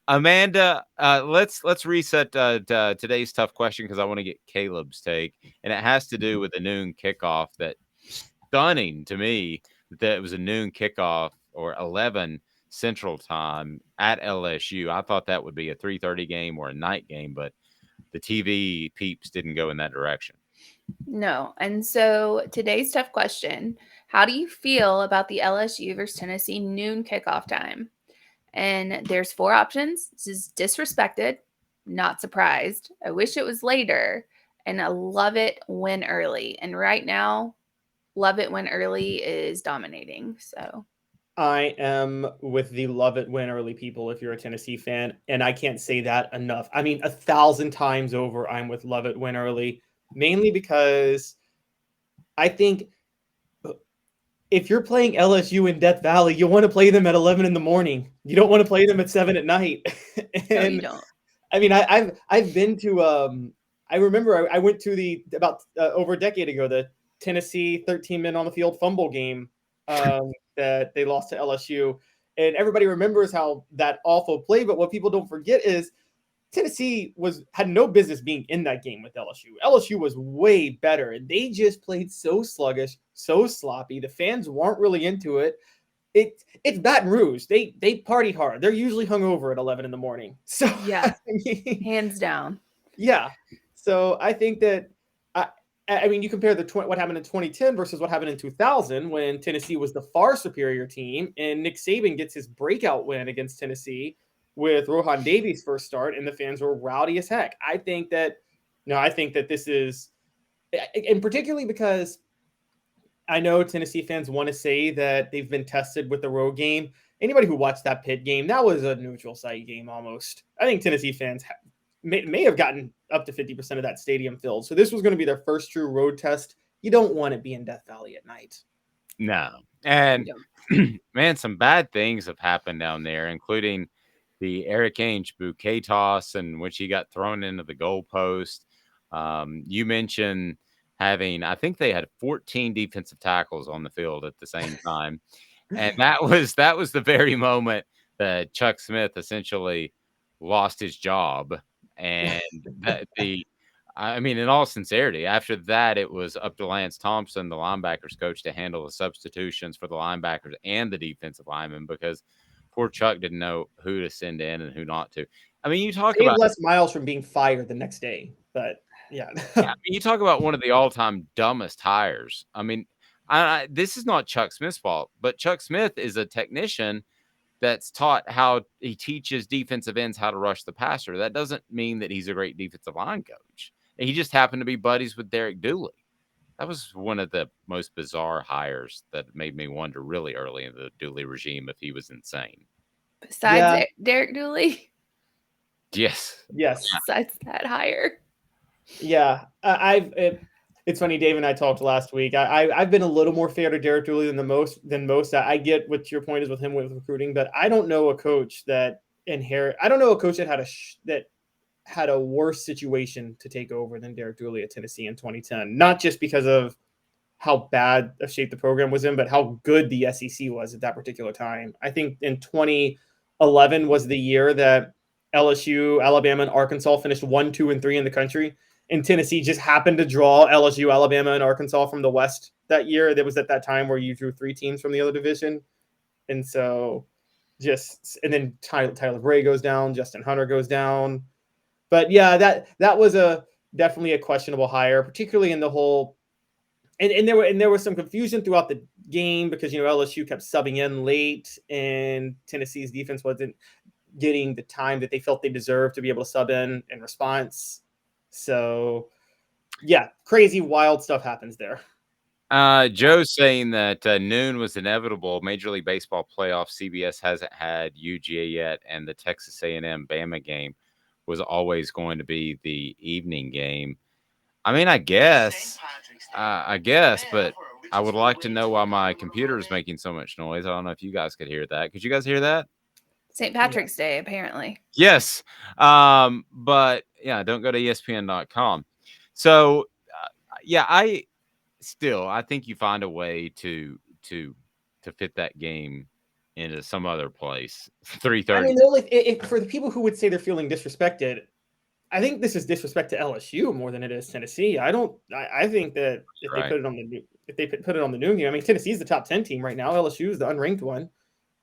Amanda, let's reset today's tough question because I want to get Caleb's take, and it has to do with the noon kickoff. That stunning to me that it was a noon kickoff or 11 Central Time at LSU. I thought that would be a 3:30 game or a night game, but the TV peeps didn't go in that direction. No. And so today's tough question: how do you feel about the LSU versus Tennessee noon kickoff time? And there's four options. This is disrespected, not surprised, I wish it was later, and I love it when early. And right now, love it when early is dominating. So I am with the love it win early people if you're a Tennessee fan, and I can't say that enough. I mean, 1,000 times over, I'm with love it win early, mainly because I think if you're playing LSU in Death Valley, you want to play them at 11 in the morning. You don't want to play them at 7 at night. no, you And don't. I mean, I've been to I remember I went to the about over a decade ago the Tennessee 13 men on the field fumble game that they lost to LSU, and everybody remembers how that awful play. But what people don't forget is Tennessee had no business being in that game with LSU. LSU was way better, and they just played so sluggish, so sloppy. The fans weren't really into it. It's Baton Rouge. They party hard. They're usually hungover at 11 in the morning. So Yeah, hands down. yeah. So I think that I mean you compare what happened in 2010 versus what happened in 2000 when Tennessee was the far superior team and Nick Saban gets his breakout win against Tennessee with Rohan Davies' first start and the fans were rowdy as heck. I think that this is, and particularly because I know Tennessee fans want to say that they've been tested with the road game. Anybody who watched that Pitt game, that was a neutral site game almost. I think Tennessee fans may have gotten up to 50% of that stadium filled. So this was going to be their first true road test. You don't want to be in Death Valley at night. No. And man, some bad things have happened down there, including the Eric Ainge bouquet toss and which he got thrown into the goalpost. You mentioned having, I think they had 14 defensive tackles on the field at the same time. And that was the very moment that Chuck Smith essentially lost his job. And I mean, in all sincerity, after that, it was up to Lance Thompson, the linebackers coach, to handle the substitutions for the linebackers and the defensive linemen because poor Chuck didn't know who to send in and who not to. I mean, you talk Dave about Les Miles from being fired the next day, but yeah. I mean, you talk about one of the all-time dumbest hires. I mean, this is not Chuck Smith's fault, but Chuck Smith is a technician that's taught how he teaches defensive ends how to rush the passer. That doesn't mean that he's a great defensive line coach. He just happened to be buddies with Derek Dooley. That was one of the most bizarre hires that made me wonder really early in the Dooley regime if he was insane. Besides Yeah. Derek Dooley, Yes. Yes. besides that hire. Yeah. It's funny, Dave and I talked last week. I've been a little more fair to Derek Dooley than most. I get what your point is with him with recruiting, but I don't know a coach that I don't know a coach that had a worse situation to take over than Derek Dooley at Tennessee in 2010. Not just because of how bad a shape the program was in, but how good the SEC was at that particular time. I think in 2011 was the year that LSU, Alabama, and Arkansas finished 1, 2, and 3 in the country. And Tennessee just happened to draw LSU, Alabama, and Arkansas from the West that year. That was at that time where you drew 3 teams from the other division. And so and then Tyler Bray goes down, Justin Hunter goes down. But yeah, that was definitely a questionable hire, particularly in the whole and there was some confusion throughout the game because LSU kept subbing in late and Tennessee's defense wasn't getting the time that they felt they deserved to be able to sub in response. So yeah, crazy wild stuff happens there. Joe's saying that noon was inevitable. Major League Baseball playoff. CBS hasn't had UGA yet, and the Texas A&M Bama game was always going to be the evening game. I mean, I guess, but I would like to know why my computer is making so much noise. I don't know if you guys could hear that. Could you guys hear that? St. Patrick's Day, apparently. Yes. But yeah, don't go to ESPN.com. So yeah, I think you find a way to fit that game into some other place. 3:30. I mean, like, for the people who would say they're feeling disrespected, I think this is disrespect to LSU more than it is Tennessee. I think that if they put it on the noon game, I mean, Tennessee's the top 10 team right now. LSU is the unranked one.